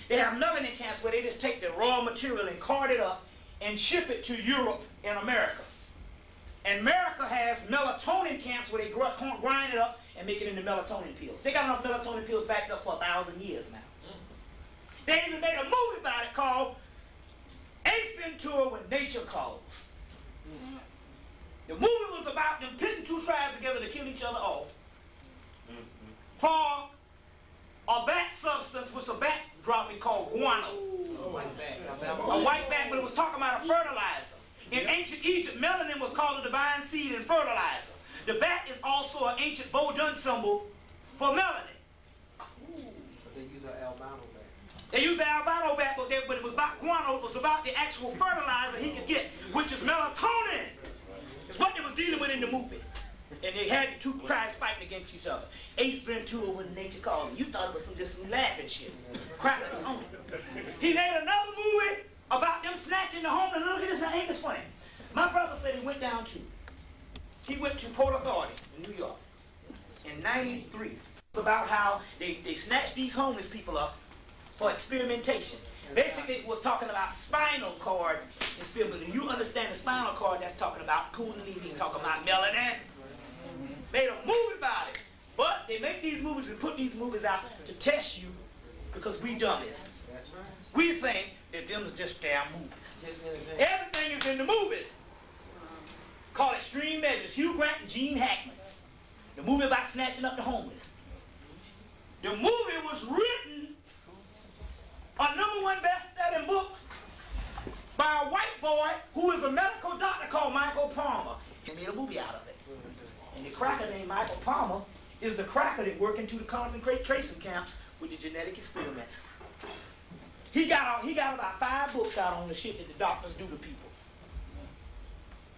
Speaker 4: They have melanin camps where they just take the raw material and cart it up and ship it to Europe and America. And America has melatonin camps where they grind it up and make it into melatonin pills. They got enough melatonin pills backed up for 1,000 years now. They even made a movie about it called Ace Ventura When Nature Calls. The movie was about them pitting 2 tribes together to kill each other off for a bat substance, which a bat dropping called guano. A white bat, but it was talking about a fertilizer. In ancient Egypt, melanin was called a divine seed and fertilizer. The bat is also an ancient Vodun symbol for melanin.
Speaker 2: But they use an albino bat.
Speaker 4: They used the albino bat, but it was about guano. It was about the actual fertilizer he could get, which is melatonin. It's what they was dealing with in the movie. And they had the 2 tribes fighting against each other. Ace Ventura When Nature Calls. You thought it was just some laughing shit. Crap like on it. He made another movie about them snatching the homeless. Look at this, now ain't this funny? My brother said he went down to. He went to Port Authority in New York in '93. It's about how they snatched these homeless people up for experimentation. Basically, it was talking about spinal cord experiments. And you understand the spinal cord, that's talking about kundalini, talking about melanin. Made a movie about it. But they make these movies and put these movies out to test you because we dummies.
Speaker 2: That's right.
Speaker 4: We think that them is just damn movies. Everything is in the movies. Call Extreme Measures. Hugh Grant and Gene Hackman. The movie about snatching up the homeless. The movie was written, a #1 best-selling book, by a white boy who is a medical doctor called Michael Palmer. He made a movie out of it. And the cracker named Michael Palmer is the cracker that worked into the concentration camps with the genetic experiments. He got about 5 books out on the shit that the doctors do to people.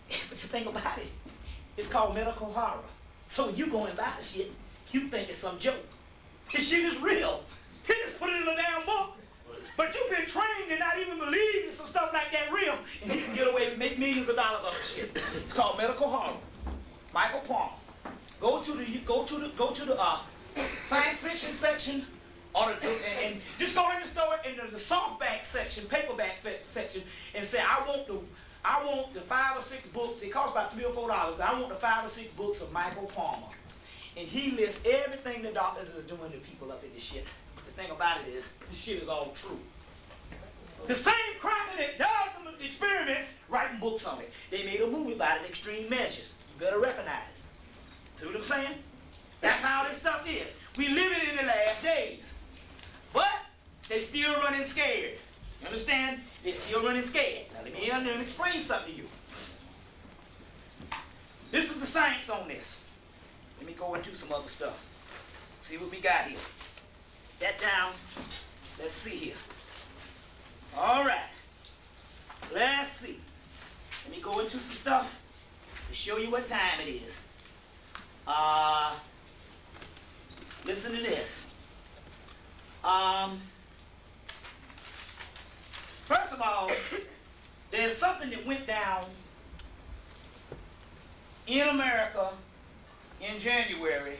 Speaker 4: But the thing about it, it's called medical horror. So when you go and buy the shit, you think it's some joke. This shit is real. He just put it in a damn book. But you've been trained to not even believe that some stuff like that real, and he can get away and make millions of dollars off the shit. It's called medical horror. Michael Palmer. Go to the science fiction section, or and just go in the store into the softback section, paperback section, and say, I want the 5 or 6 books. They cost about $3 or $4. I want the 5 or 6 books of Michael Palmer. And he lists everything the doctors is doing to people up in this shit. The thing about it is, this shit is all true. The same cracker that does the experiments, writing books on it. They made a movie about it, Extreme Measures. You better recognize. See what I'm saying? That's how this stuff is. We live it in the last days. But they still running scared. You understand? They still running scared. Now let me explain something to you. This is the science on this. Let me go into some other stuff. See what we got here. That down. Let's see here. All right. Let's see. Let me go into some stuff to show you what time it is. Listen to this. First of all, there's something that went down in America in January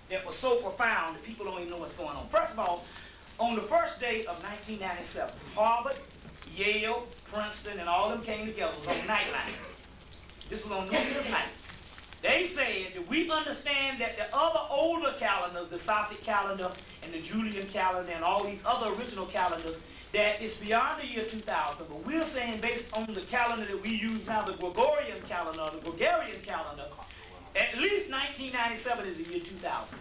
Speaker 4: that was so profound that people don't even know what's going on. First of all, on the first day of 1997, Harvard, Yale, Princeton, and all of them came together. It was on Nightline. This was on New Year's night. They said that we understand that the other older calendars, the Sophic calendar and the Julian calendar and all these other original calendars, that it's beyond the year 2000, but we're saying based on the calendar that we use now, the Gregorian calendar, at least 1997 is the year 2000.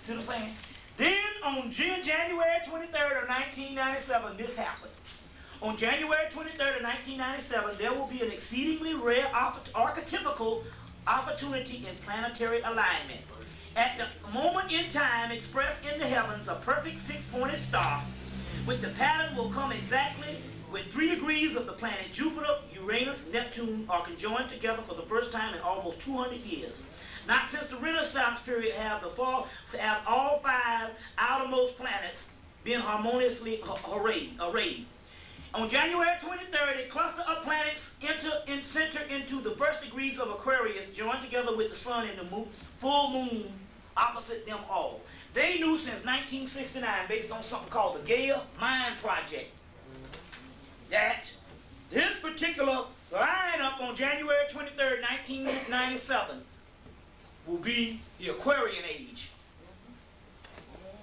Speaker 4: See what I'm saying? Then on January 23rd of 1997, this happened. On January 23rd of 1997, there will be an exceedingly rare archetypical opportunity in planetary alignment. At the moment in time expressed in the heavens, a perfect 6-pointed star with the pattern will come exactly when 3 degrees of the planet Jupiter, Uranus, Neptune are conjoined together for the first time in almost 200 years. Not since the Renaissance period have all 5 outermost planets been harmoniously arrayed. On January 23rd, a cluster of planets center into the first degrees of Aquarius, joined together with the sun and the full moon opposite them all. They knew since 1969, based on something called the Gaia Mind Project, that this particular lineup on January 23rd, 1997 will be the Aquarian Age.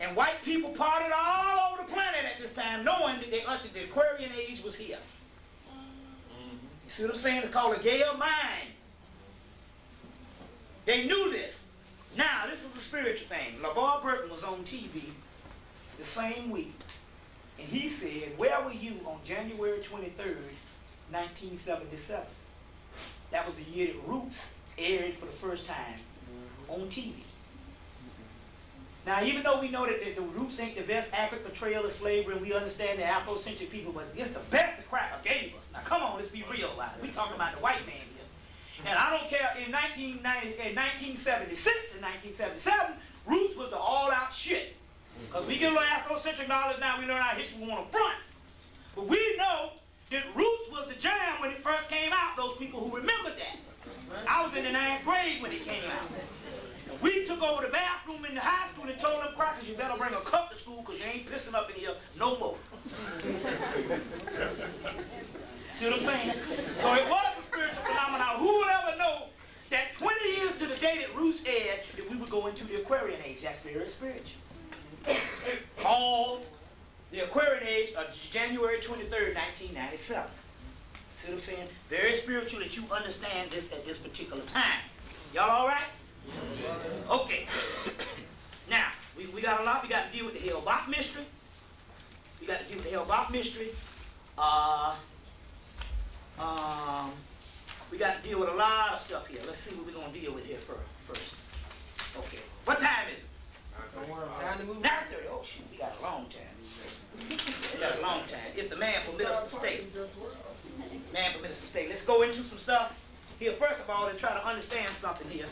Speaker 4: And white people partied all over the planet at this time, knowing that they ushered the Aquarian Age was here. You see what I'm saying? It's called a Gaia Mind. They knew this. Now, this is the spiritual thing. LeVar Burton was on TV the same week, and he said, where were you on January 23rd, 1977? That was the year that Roots aired for the first time on TV. Now, even though we know that the Roots ain't the best accurate portrayal of slavery, and we understand the Afrocentric people, but it's the best the cracker gave us. Now, come on, let's be real about it. We talking about the white man here. And I don't care, in 1976 and 1977, Roots was the all-out shit. Because we get a little Afrocentric knowledge now, we learn our history, we want to front. But we know that Roots was the jam when it first came out, those people who remember that. I was in the 9th grade when it came out. And we took over the bathroom in the high school and told them crackers, you better bring a cup to school because you ain't pissing up in here no more. See what I'm saying? So it was a spiritual phenomenon. Who would ever know that 20 years to the day that Roots aired, that we would go into the Aquarian Age? That's very spiritual. Called the Aquarian Age of January 23rd, 1997. See what I'm saying? Very spiritual that you understand this at this particular time. Y'all all right? Okay. Now, we're the Hemmitt mystery. We got to deal with the Hemmitt mystery. We got to deal with a lot of stuff here. Let's see what we're going to deal with here first. Okay. What time is it?
Speaker 2: Time to move.
Speaker 4: 9:30. Oh, shoot. We got a long time. We got a long time. If the man permits us to stay. Man permits us to stay. Let's go into some stuff here first of all and try to understand something here.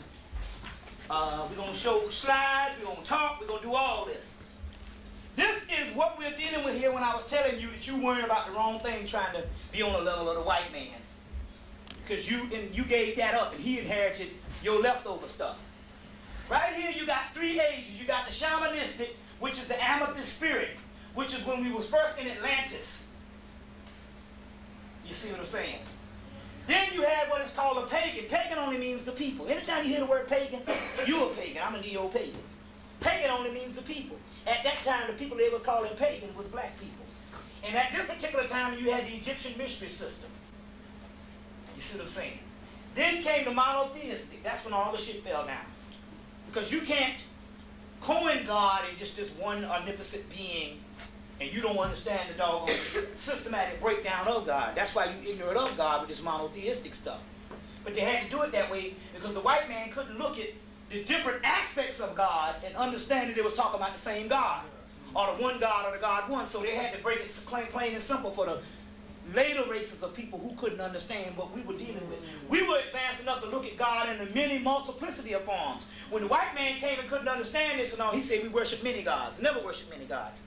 Speaker 4: We're going to show slides. We're going to talk. We're going to do all this. This is what we're dealing with here when I was telling you that you worried about the wrong thing trying to be on the level of the white man. Because you gave that up and he inherited your leftover stuff. Right here you got 3 ages. You got the shamanistic, which is the amethyst spirit, which is when we was first in Atlantis. You see what I'm saying? Then you had what is called a pagan. Pagan only means the people. Anytime you hear the word pagan, you're a pagan. I'm a neo-pagan. Pagan only means the people. At that time, the people they were calling pagan was black people. And at this particular time, you had the Egyptian mystery system. You see what I'm saying? Then came the monotheistic. That's when all the shit fell down. Because you can't coin God in just this one omnipotent being and you don't understand the doggone systematic breakdown of God. That's why you're ignorant of God with this monotheistic stuff. But they had to do it that way because the white man couldn't look at the different aspects of God and understand that they was talking about the same God, or the one God or the God one. So they had to break it plain and simple for the later races of people who couldn't understand what we were dealing with. We were advanced enough to look at God in the many multiplicity of forms. When the white man came and couldn't understand this and all, he said we worship many gods. Never worship many gods.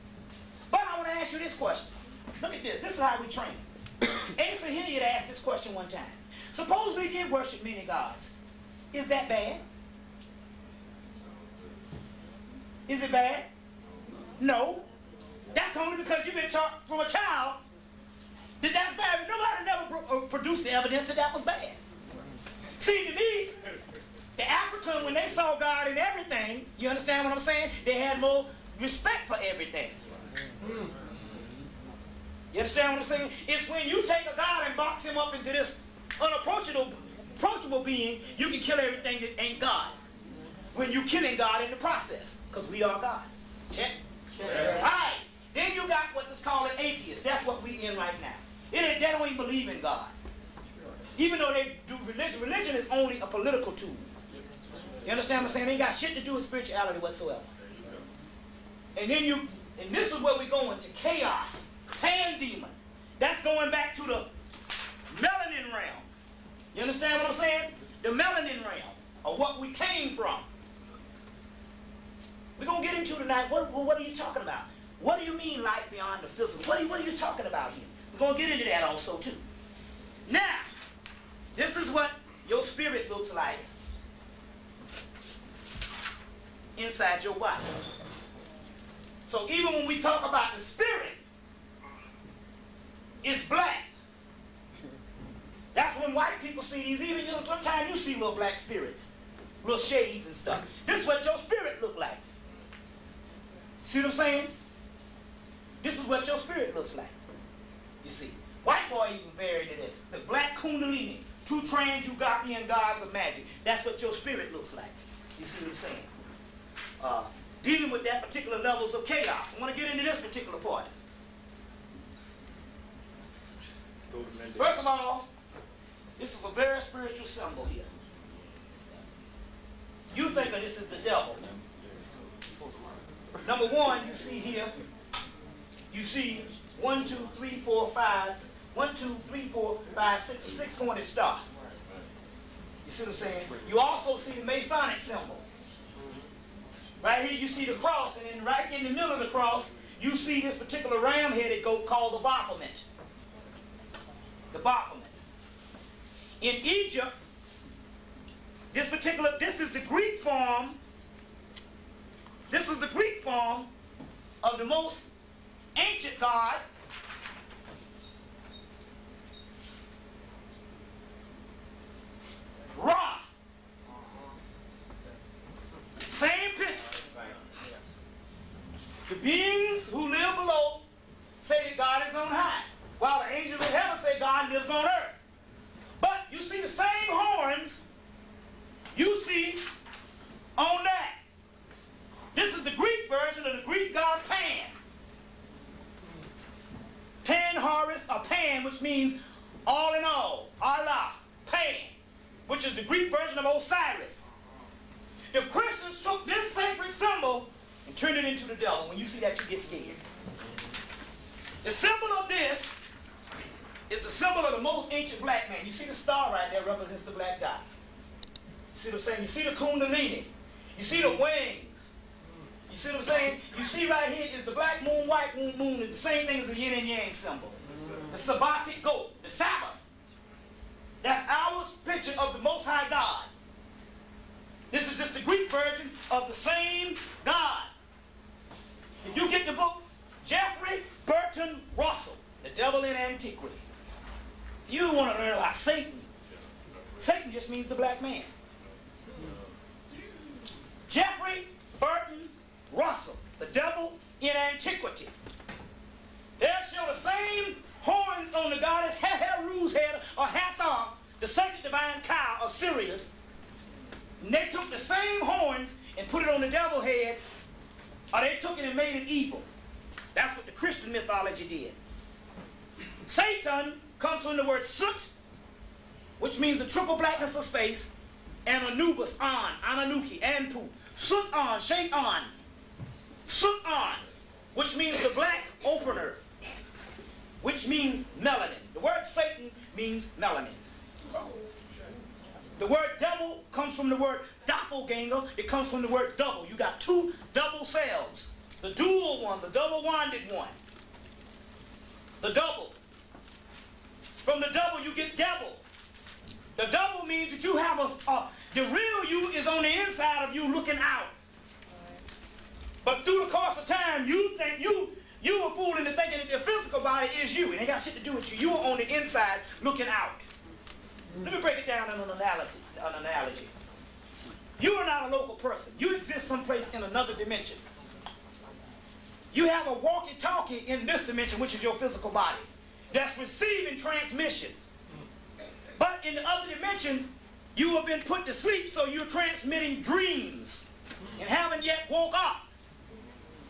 Speaker 4: But I want to ask you this question. Look at this. This is how we train. Asa Hemmitt asked this question one time. Suppose we did worship many gods. Is that bad? Is it bad? No. That's only because you've been taught from a child that that's bad. Nobody never produced the evidence that that was bad. See, to me, the African, when they saw God in everything, you understand what I'm saying? They had more respect for everything. You understand what I'm saying? It's when you take a God and box him up into this unapproachable being, you can kill everything that ain't God. When you're killing God in the process, because we are gods. Check? Check. All right. Then you got what is called an atheist. That's what we in right now. They don't even believe in God. Even though they do religion, religion is only a political tool. You understand what I'm saying? They ain't got shit to do with spirituality whatsoever. And then and this is where we're going to chaos, pan demon. That's going back to the melanin realm. You understand what I'm saying? The melanin realm, or what we came from. We're going to get into tonight, what are you talking about? What do you mean life beyond the physical? What are you talking about here? We're going to get into that also too. Now, this is what your spirit looks like inside your body. So even when we talk about the spirit, it's black. That's when white people see these. Even sometimes you see little black spirits, little shades and stuff. This is what your spirit look like. See what I'm saying? This is what your spirit looks like. You see, white boy even buried in this. The black kundalini, 2 trans-Ugapian gods of magic. That's what your spirit looks like. You see what I'm saying? Dealing with that particular levels of chaos. I want to get into this particular part. First of all, this is a very spiritual symbol here. You think of this as the devil. Number 1, you see here, you see 1, 2, 3, 4, 5, 1, 2, 3, 4, 5, 6, a 6-pointed star. You see what I'm saying? You also see the Masonic symbol. Right here you see the cross, and then right in the middle of the cross, you see this particular ram-headed goat called the Baphomet. The Baphomet. In Egypt, this is the Greek form. This is the Greek form of the most ancient god, Ra. Same picture. The beings who live below say that God is on high, while the angels in heaven say God lives on earth. But you see the same horns you see on that. This is the Greek version of the Greek god Pan. which is the Greek version of Osiris. The Christians took this sacred symbol and turned it into the devil. When you see that, you get scared. The symbol of this is the symbol of the most ancient black man. You see the star right there represents the black dot. You see what I'm saying? You see the kundalini. You see the wings. You see what I'm saying? You see right here is the black moon, white moon is the same thing as the yin and yang symbol. The Sabbatic goat, the Sabbath. That's our picture of the Most High God. This is just the Greek version of the same God. If you get the book, Jeffrey Burton Russell, The Devil in Antiquity. You want to learn about Satan. Satan just means the black man. Jeffrey Burton Russell, The Devil in Antiquity. They'll show the same horns on the goddess Heru's head, or Hathor, the sacred divine cow of Sirius. And they took the same horns and put it on the devil's head, or they took it and made it evil. That's what the Christian mythology did. Satan comes from the word soot, which means the triple blackness of space, and Anubis, An, Ananuki, Anpu. Soot on, shade on. Soot on, which means the black opener, which means melanin. The word Satan means melanin. The word devil comes from the word doppelganger. It comes from the word double. You got two double selves. The dual one, the double-winded one. The double. From the double you get devil. The double means that you have the real you is on the inside of you looking out. But through the course of time, you think you were fooled into thinking that the physical body is you. It ain't got shit to do with you. You are on the inside looking out. Let me break it down in an analogy. You are not a local person. You exist someplace in another dimension. You have a walkie-talkie in this dimension, which is your physical body, that's receiving transmission. But in the other dimension, you have been put to sleep, so you're transmitting dreams and haven't yet woke up.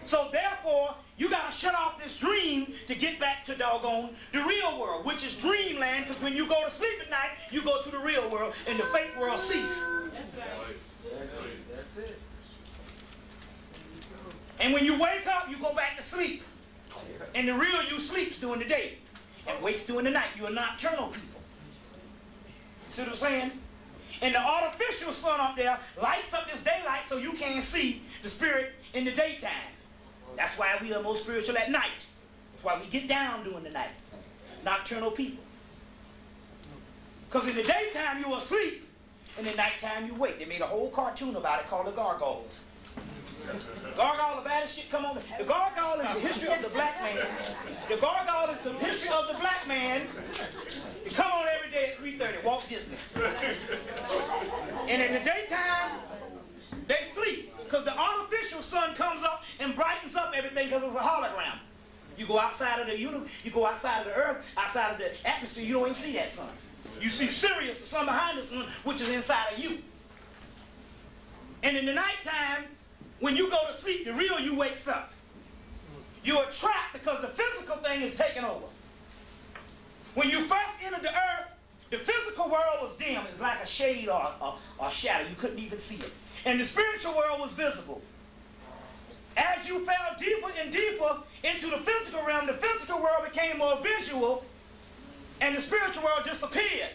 Speaker 4: So therefore, you got to shut off this dream to get back to doggone the real world, which is dreamland, because when you go to sleep at night, you go to the real world, and the fake world cease.
Speaker 5: That's right.
Speaker 2: That's it.
Speaker 4: And when you wake up, you go back to sleep. And the real you sleeps during the day and wakes during the night. You are nocturnal people. See what I'm saying? And the artificial sun up there lights up this daylight so you can't see the spirit in the daytime. That's why we are most spiritual at night. That's why we get down during the night. Nocturnal people. Because in the daytime you are asleep, and in the nighttime you wake. They made a whole cartoon about it called the Gargoyles. Gargoyle, the baddest shit come on. The Gargoyle is the history of the black man. The Gargoyle is the history of the black man. They come on every day at 3:30, Walt Disney. And in the daytime, they sleep. Because the artificial sun comes up and brightens up everything because it's a hologram. You go outside of the universe, you go outside of the earth, outside of the atmosphere, you don't even see that sun. You see Sirius, the sun behind the sun, which is inside of you. And in the nighttime, when you go to sleep, the real you wakes up. You are trapped because the physical thing is taken over. When you first entered the earth, the physical world was dim. It was like a shade or a shadow. You couldn't even see it. And the spiritual world was visible. As you fell deeper and deeper into the physical realm, the physical world became more visual, and the spiritual world disappeared.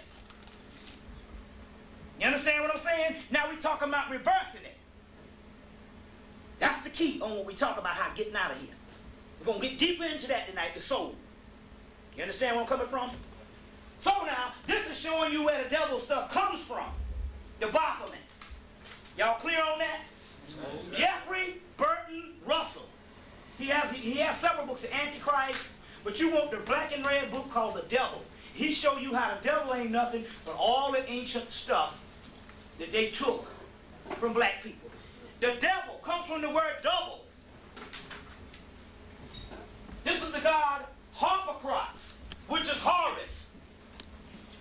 Speaker 4: You understand what I'm saying? Now we're talking about reversing it. That's the key on what we talk about, how getting out of here. We're going to get deeper into that tonight, the soul. You understand where I'm coming from? So now, this is showing you where the devil stuff comes from. The Baphomet. Y'all clear on that? Jeffrey Burton Russell. He has several books, The Antichrist, but you want the black and red book called The Devil. He show you how the devil ain't nothing but all the ancient stuff that they took from black people. The devil comes from the word double. This is the god Harpocrates, which is Horus.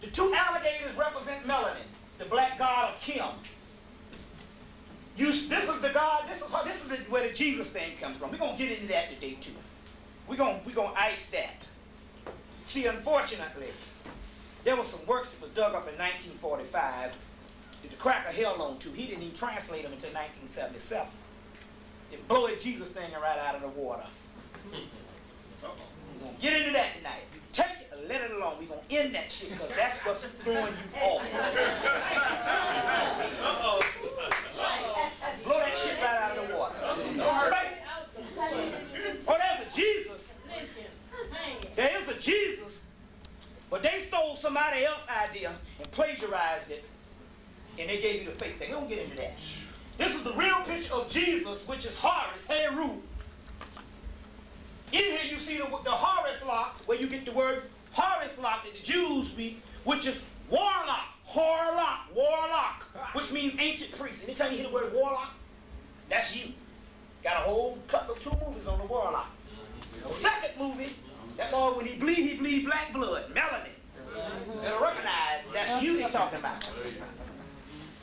Speaker 4: The two alligators represent melanin, the black god of Kim. This is the god, this is where the Jesus thing comes from. We're going to get into that today too. We're going to ice that. See, unfortunately, there was some works that was dug up in 1945 that the cracker held on to. He didn't even translate them until 1977. They blow a Jesus thing right out of the water. We're going to get into that tonight. You take it and let it alone. We're going to end that shit because that's what's throwing you off. Blow that shit right out of the water. Right? Oh, there's a Jesus. There is a Jesus, but they stole somebody else's idea and plagiarized it, and they gave you the fake thing. We don't get into that. This is the real picture of Jesus, which is Horus, Heru. In here you see the Horus lock, where you get the word Horus lock that the Jews speak, which is warlock, warlock, which means ancient priest. Anytime you hear the word warlock, that's you. Got a whole couple of 2 movies on the warlock. The second movie, that boy, when he bleed black blood, melanin. They'll recognize that's you they're talking about.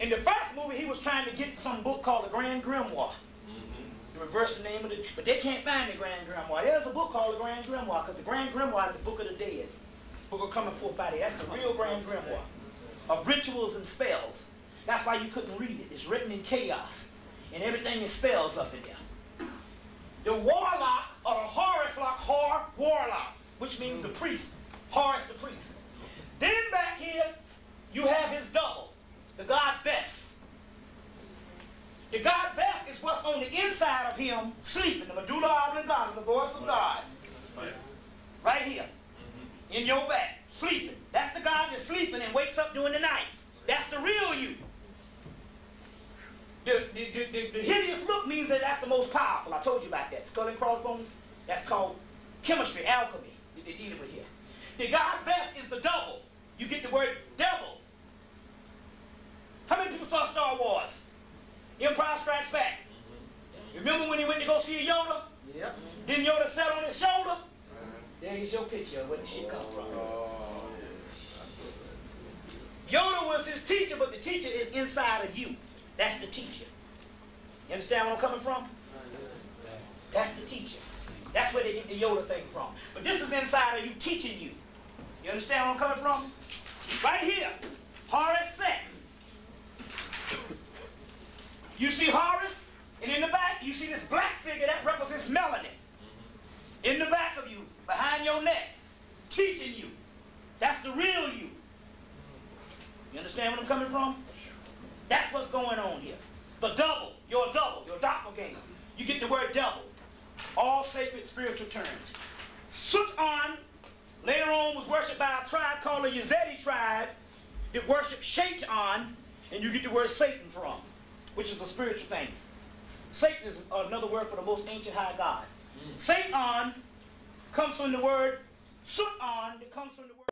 Speaker 4: In the first movie, he was trying to get some book called the Grand Grimoire. To reverse the name of it, but they can't find the Grand Grimoire. There's a book called the Grand Grimoire, because the Grand Grimoire is the book of the dead. Book of coming forth by day. That's the real Grand Grimoire of rituals and spells. That's why you couldn't read it. It's written in chaos, and everything is spells up in there. The warlock, or the Horus lock, warlock, which means the priest. Horus the priest. Then back here, you have his double, the god Bes. The god Bes is what's on the inside of him sleeping, the medulla oblongata, the voice of God. Right here, in your back, sleeping. That's the God that's sleeping and wakes up during the night. That's the real you. The hideous look means that that's the most powerful. I told you about that. Skull and crossbones, that's called chemistry, alchemy. They deal with here. The god Bes is the double. You get the word devil. How many people saw Star Wars? Empire Strikes Back. Remember when he went to go see Yoda? Yep. Didn't Yoda sit on his shoulder? There's your picture of where the shit comes from. Yoda was his teacher, but the teacher is inside of you. That's the teacher. You understand where I'm coming from? That's the teacher. That's where they get the Yoda thing from. But this is inside of you teaching you. You understand where I'm coming from? Right here, Horus Set. You see Horus, and in the back, you see this black figure that represents melanin. In the back of you, behind your neck, teaching you. That's the real you. You understand where I'm coming from? That's what's going on here. The double, your doppelganger. You get the word double. All sacred spiritual terms. Sut-an, later on, was worshipped by a tribe called the Yazidi tribe that worshipped Shaitan, and you get the word Satan from, which is a spiritual thing. Satan is another word for the most ancient high god. Satan comes from the word Sut-an, that comes from the word